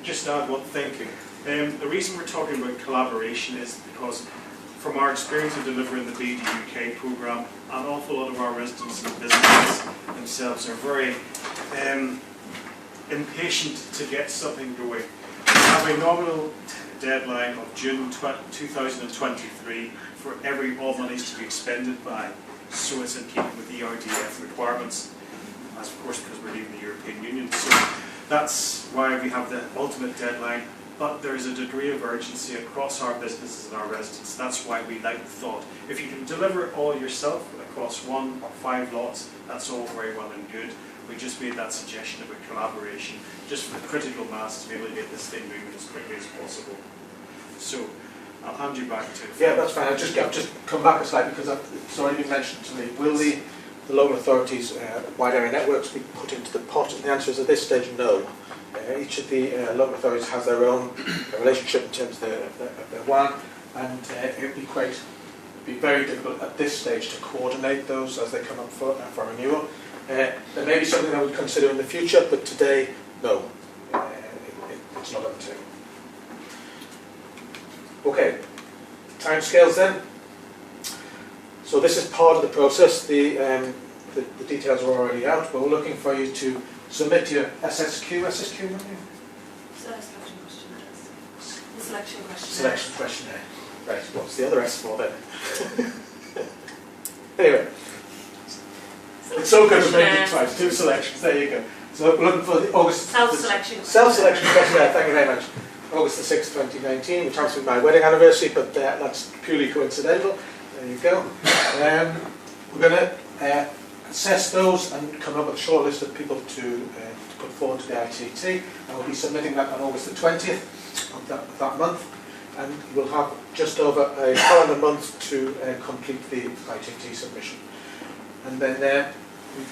just add one thing. The reason we're talking about collaboration is because from our experience of delivering the BDUK programme, an awful lot of our residents and businesses themselves are very impatient to get something going. We have a nominal deadline of June 2023 for all monies to be expended by, so it's in keeping with ERDF requirements. That's of course because we're leaving the European Union, so that's why we have the ultimate deadline. But there's a degree of urgency across our businesses and our residents. That's why we like the thought. If you can deliver it all yourself across 1 or 5 lots, that's all very well and good. We just made that suggestion about collaboration, just for the critical mass to be able to get this thing moving as quickly as possible. So, I'll hand you back to... Yeah, that's fine. I've just come back a slide because it's already been mentioned to me. Will the local authorities' wide area networks be put into the pot? And the answer is at this stage, no. Each of the local authorities has their own relationship in terms of their WAN, and it would be very difficult at this stage to coordinate those as they come up for renewal. There may be something I would consider in the future, but today, no. It's not on the table. Okay, timescales then. So this is part of the process. The details are already out, but we're looking for you to submit your SSQ, aren't you? Selection questionnaire. The selection questionnaire. Selection questionnaire. Right, what's the other S for then? Anyway, it's so good to make it twice, 2 selections, there you go. So we're looking for the August... Self-selection. Self-selection questionnaire, thank you very much. August the 6th, 2019, which happens to be my wedding anniversary, but that's purely coincidental. There you go. We're going to assess those and come up with a short list of people to put forward to the ITT, and we'll be submitting that on August the 20th of that month, and we'll have just over a calendar month to complete the ITT submission. And then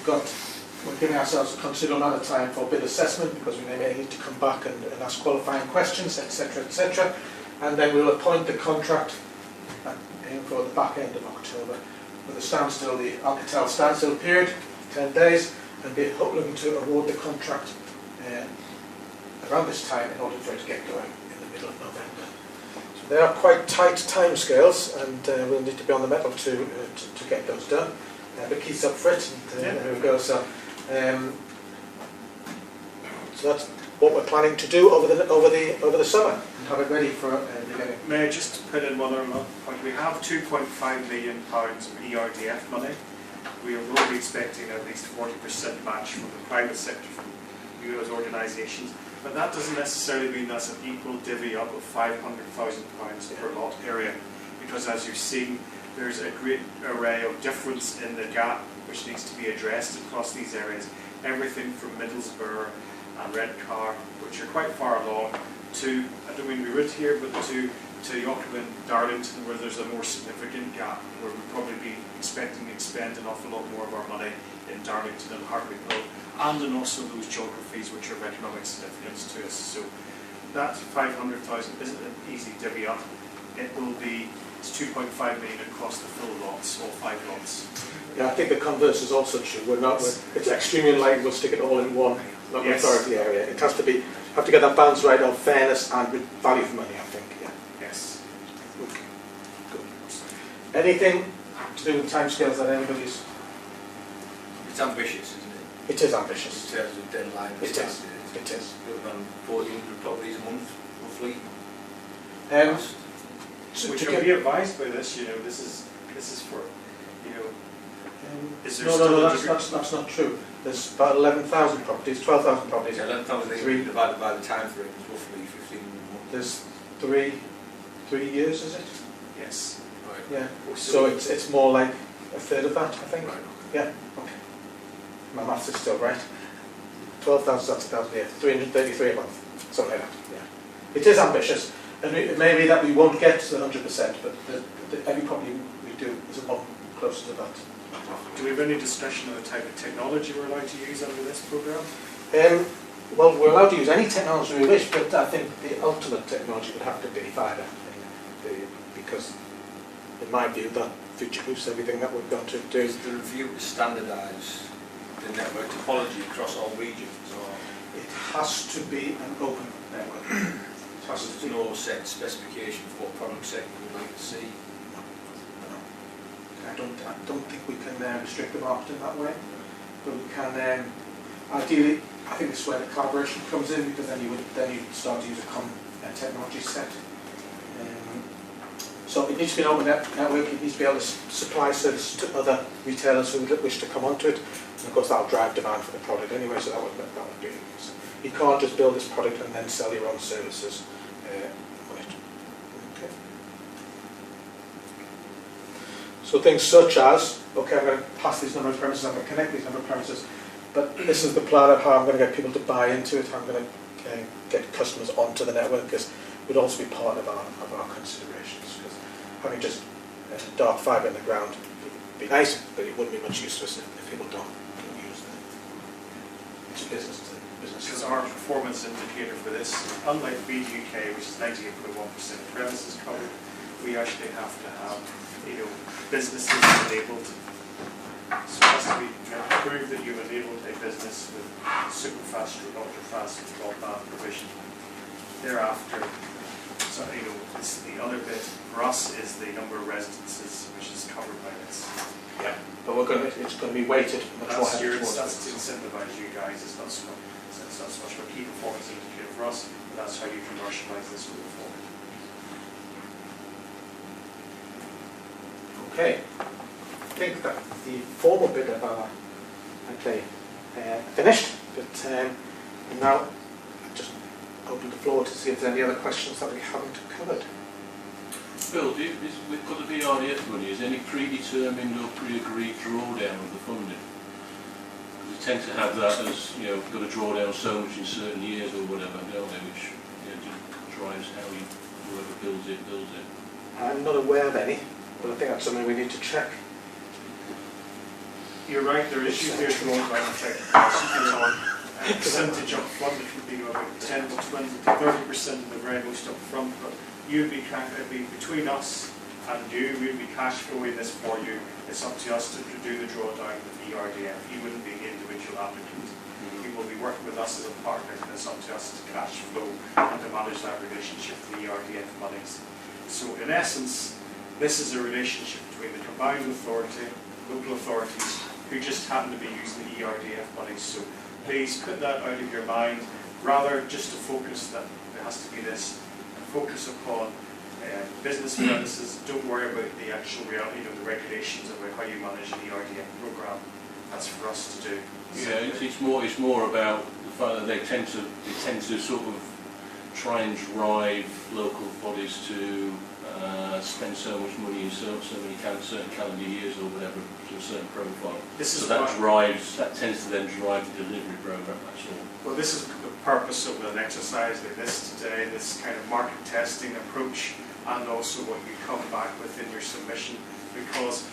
we're giving ourselves a considerable amount of time for bid assessment, because we may need to come back and ask qualifying questions, etc., etc. And then we'll appoint the contract for the back end of October, with the Alcatel standstill period, 10 days, and be looking to award the contract around this time in order for it to get going in the middle of November. So they are quite tight timescales, and we'll need to be on the mettle to get those done. But Keith's up for it, and there we go. So that's what we're planning to do over the summer, and have it ready for the beginning. May I just put in one other point? We have £2.5 million of ERDF money. We will be expecting at least 40% match from the private sector, from those organisations, but that doesn't necessarily mean that's an equal divvy up of £500,000 per lot area, because as you've seen, there's a great array of difference in the gap which needs to be addressed across these areas. Everything from Middlesbrough and Redcar, which are quite far along, to, I don't mean to be rude here, but to Yockman, Darlington, where there's a more significant gap, where we'll probably be expecting to expend an awful lot more of our money in Darlington and Hartlepool, and in also those geographies which are of economic significance to us. So that 500,000 isn't an easy divvy up. It will be, it's 2.5 million across the full lots, all 5 lots. Yeah, I think the converse is also true. It's extremely unlikely we'll stick it all in one local authority area. It has to get that balance right of fairness and with value for money, I think. Yeah. Yes. Okay. Good. Anything to do with timescales that anybody's? It's ambitious, isn't it? It is ambitious. In terms of deadline. It is. It is. Building on 1,400 properties a month, roughly. Which will be advised by this, this is for, is there no, that's not true. There's about 11,000 properties, 12,000 properties. Yeah, 11,000 divided by the time frame is roughly 1,500 months. There's 3 years, is it? Yes. Right. Yeah. So it's more like a third of that, I think. Right. Yeah. Okay. My maths is still right. 12,000, that's 1,000 a year. 333 a month, something like that. Yeah. It is ambitious, and it may be that we won't get to the 100%, but every property we do is a lot closer to that. Do we have any discussion on the type of technology we're allowed to use under this programme? Well, we're allowed to use any technology we wish, but I think the ultimate technology would have to be fibre, because in my view that future-proofs everything that we're going to do. Is the review to standardise the network topology across all regions? Or? It has to be an open network. It has to There's be. no set specification for what product set you would like to see. I don't think we can restrict the market in that way, but we can ideally. I think this is where the collaboration comes in, because then you start to use a common technology set. So it needs to be an open network. It needs to be able to supply services to other retailers who would wish to come onto it, and of course that'll drive demand for the product anyway. So that would be the case. You can't just build this product and then sell your own services on it. Okay. So things such as, okay, I'm going to pass these number of premises, I'm going to connect these number of premises, but this is the plan of how I'm going to get people to buy into it, how I'm going to get customers onto the network, because it would also be part of our considerations. Because having just dark fibre in the ground would be nice, but it wouldn't be much use to us if people don't use it. It's business to business. Because our performance indicator for this, unlike BGK, which is 98.1% premises covered, we actually have to have, businesses enabled. So it has to be prove that you've enabled a business with super fast or ultra fast broadband provision. Thereafter, so this is the other bit for us is the number of residences which is covered by this. Yeah, but it's going to be weighted much more heavily towards That's to this. incentivize you guys. It's not so much of a key performance indicator for us, but that's how you commercialize this moving forward. Okay, I think that the formal bit of our finished, but now I'll just open the floor to see if there's any other questions that we haven't covered. Bill, for the VRDF money, is any predetermined or pre-agreed drawdown of the funding? We tend to have that as, got to draw down so much in certain years or whatever, don't they, which drives how whoever builds it. I'm not aware of any, but I think that's something we need to check. You're right, there is usually a drawn down effect on percentage up front. It would be about 10 to 20 to 30% of the very most up front, but you'd be between us and you, we'd be cash flowing this for you. It's up to us to do the drawdown with the ERDF. You wouldn't be an individual applicant. You will be working with us as a partner, and it's up to us to cash flow and to manage that relationship with the ERDF monies. So in essence, this is a relationship between the combined authority, local authorities, who just happen to be using the ERDF money. So please put that out of your mind, rather just to focus that there has to be this focus upon business premises. Don't worry about the actual reality of the regulations about how you manage an ERDF program. That's for us to do. Yeah, it's more about the fact that they tend to sort of try and drive local bodies to spend so much money in so many certain calendar years or whatever to a certain profile. That tends to then drive the delivery program. That's all. Well, this is the purpose of an exercise like this today, this kind of market testing approach, and also what you come back with in your submission, because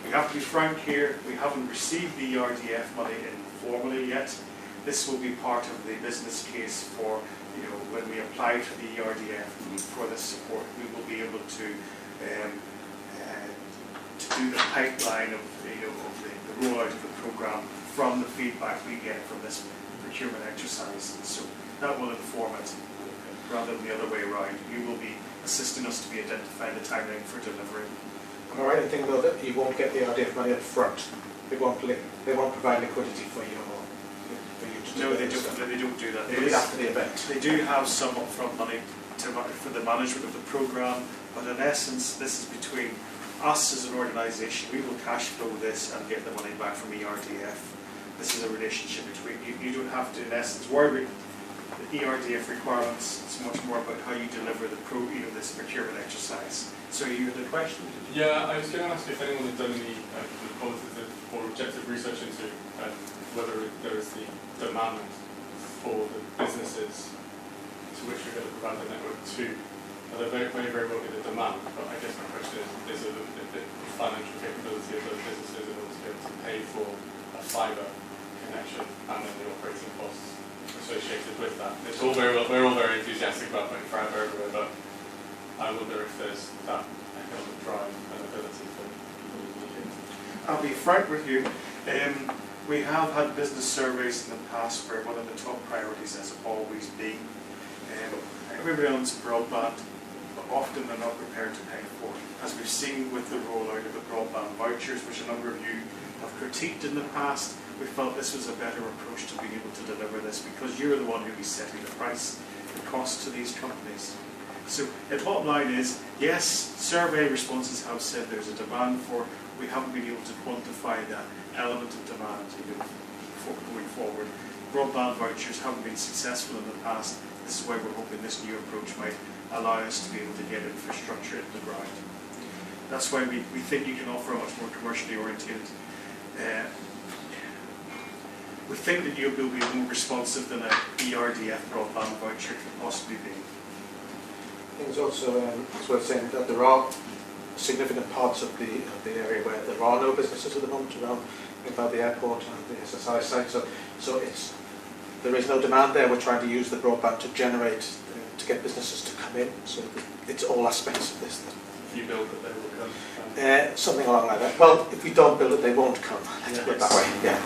we have to be frank here, we haven't received the ERDF money informally yet. This will be part of the business case for, when we apply for the ERDF for this support, we will be able to do the pipeline of the rollout of the program from the feedback we get from this procurement exercise. And so that will inform it rather than the other way around. You will be assisting us to be identifying the timeline for delivery. Am I right in thinking though that you won't get the RDF money up front? They won't provide liquidity for you to No, they don't do that. It'll be after the event. They do have some upfront money for the management of the program, but in essence, this is between us as an organisation. We will cash flow this and get the money back from ERDF. This is a relationship between you. You don't have to, in essence, worry about the ERDF requirements. It's much more about how you deliver this procurement exercise. So you had a question? Yeah, I was going to ask if anyone had done any qualitative or objective research into whether there is the demand for the businesses to which we're going to provide the network to. There may very well be the demand, but I guess my question is there the financial capability of those businesses in order to be able to pay for a fibre connection and then the operating costs associated with that? We're all very enthusiastic about putting fibre everywhere, but I wonder if there's that economic drive and ability for people to do it. I'll be frank with you. We have had business surveys in the past where one of the top priorities has always been everybody owns broadband, but often they're not prepared to pay for it. As we've seen with the rollout of the broadband vouchers, which a number of you have critiqued in the past, we felt this was a better approach to being able to deliver this because you're the one who is setting the price, the cost to these companies. So the bottom line is, yes, survey responses have said there's a demand for it. We haven't been able to quantify that element of demand going forward. Broadband vouchers haven't been successful in the past. This is why we're hoping this new approach might allow us to be able to get infrastructure in the ground. That's why we think you can offer a much more commercially oriented. We think that you will be more responsive than a ERDF broadband voucher could possibly be. I think it's also it's worth saying that there are significant parts of the area where there are no businesses at the moment around about the airport and the SSI site. So there is no demand there. We're trying to use the broadband to generate, to get businesses to come in. So it's all aspects of this. If you build it, they will come. Something along like that. Well, if we don't build it, they won't come. Let's put it that way. Yeah.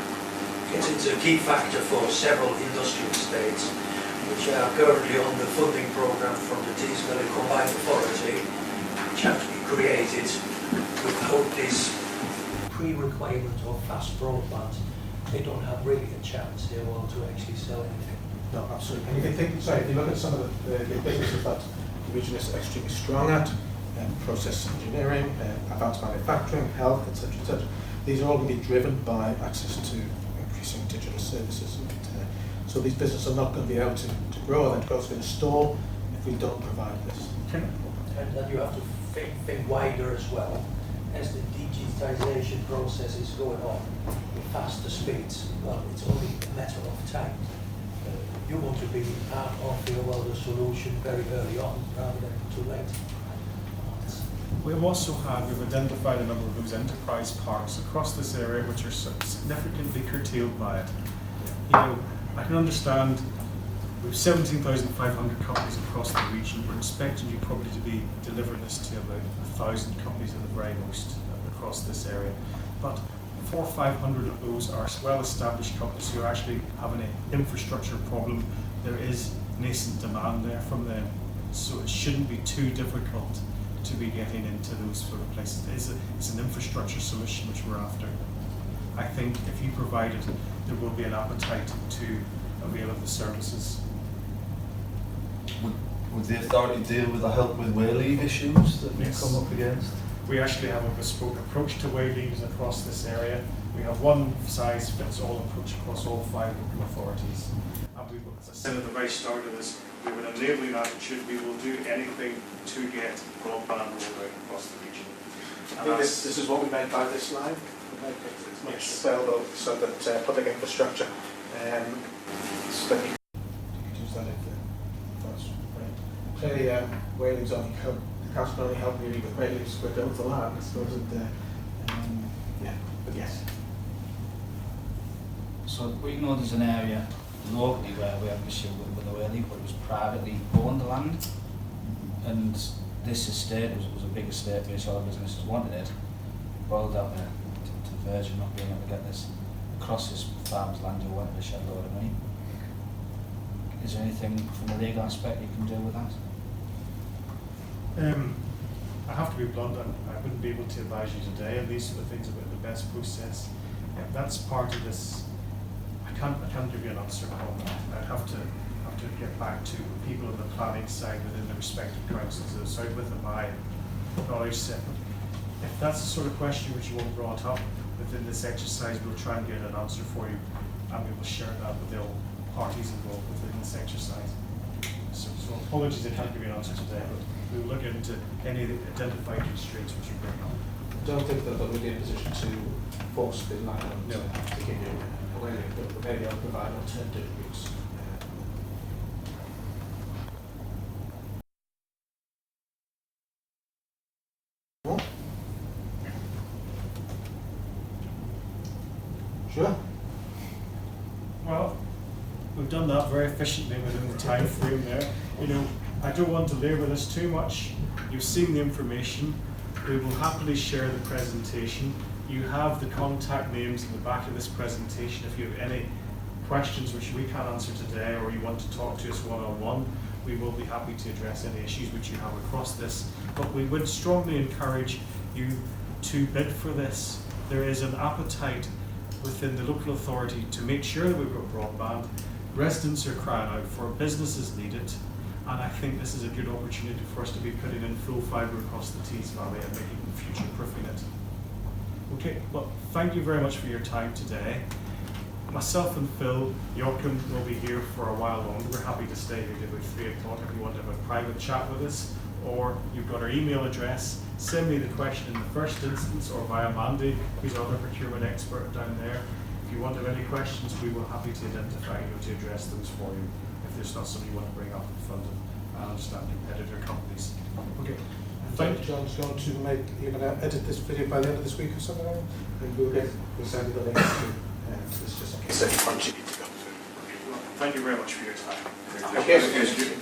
It's a key factor for several industrial estates which are currently on the funding programme from the Timescales Combined Authority, which have to be created without this pre-requirement of fast broadband. They don't have really a chance here on to actually sell anything. No, absolutely. And if you look at some of the businesses that the region is extremely strong at, process engineering, advanced manufacturing, health, etc., etc., these are all going to be driven by access to increasing digital services. So these businesses are not going to be able to grow and to go through the stall if we don't provide this. And then you have to think wider as well. As the digitisation process is going on with faster speeds, well, it's only a matter of time. You want to be part of the solution very early on rather than too late. We've identified a number of those enterprise parks across this area which are significantly curtailed by it. You know, I can understand we have 17,500 companies across the region. We're expecting you probably to be delivering this to about 1,000 companies at the very most across this area. But 400 or 500 of those are well-established companies who are actually having an infrastructure problem. There is nascent demand there from them, so it shouldn't be too difficult to be getting into those sort of places. It's an infrastructure solution which we're after. I think if you provide it, there will be an appetite to avail of the services. Would the authority deal with the help with wayleave issues that we come up against? We actually have a bespoke approach to wayleaves across this area. We have one size fits all approach across all 5 local authorities. And we will, as I said at the very start of this, we have an enabling attitude. We will do anything to get broadband rolled out across the region. I think this is what we meant by this slide. It's much available so that public infrastructure so that you could use that if that's right. Clearly, wayleaves only help. The council can only help really with wayleaves with the land, I suppose. Yeah, but yes. So we know there's an area locally where we have an issue with the wayleave, but it was privately owned the land, and this estate was a big estate, which all the businesses wanted it, boiled out there to the verge of not being able to get this across this farm's land who wanted a shed load of money. Is there anything from a legal aspect you can do with that? I have to be blunt, I wouldn't be able to advise you today on these sort of things about the best process. That's part of this. I can't give you an answer on that. I'd have to get back to people on the planning side within the respective councils, the Southwith and my knowledge set. If that's the sort of question which you want brought up within this exercise, we'll try and get an answer for you, and we will share that with all parties involved within this exercise. So apologies, I can't give you an answer today, but we will look into any identified constraints which you bring up. I don't think that we'll be in a position to force the landlord to give you a wayleave, but maybe I'll provide alternative routes. Sure. Well, we've done that very efficiently within the time frame there. You know, I don't want to labour this too much. You've seen the information. We will happily share the presentation. You have the contact names in the back of this presentation. If you have any questions which we can't answer today, or you want to talk to us one-on-one, we will be happy to address any issues which you have across this. But we would strongly encourage you to bid for this. There is an appetite within the local authority to make sure that we've got broadband. Residents are crying out for it, businesses need it, and I think this is a good opportunity for us to be putting in full fibre across the Tees Valley and making future-proofing it. Okay, well, thank you very much for your time today. Myself and Phil Yorkham will be here for a while longer. We're happy to stay here till about 3 o'clock if you want to have a private chat with us, or you've got our email address. Send me the question in the first instance, or via Mandy, who's our procurement expert down there. If you want to have any questions, we will happy to identify you to address those for you if there's not something you want to bring up in front of, I understand, competitor companies. Okay. Thank you. John's going to you're going to edit this video by the end of this week or something, and we'll send you the link to this just in case any points you need to go through. Well, thank you very much for your time. Okay.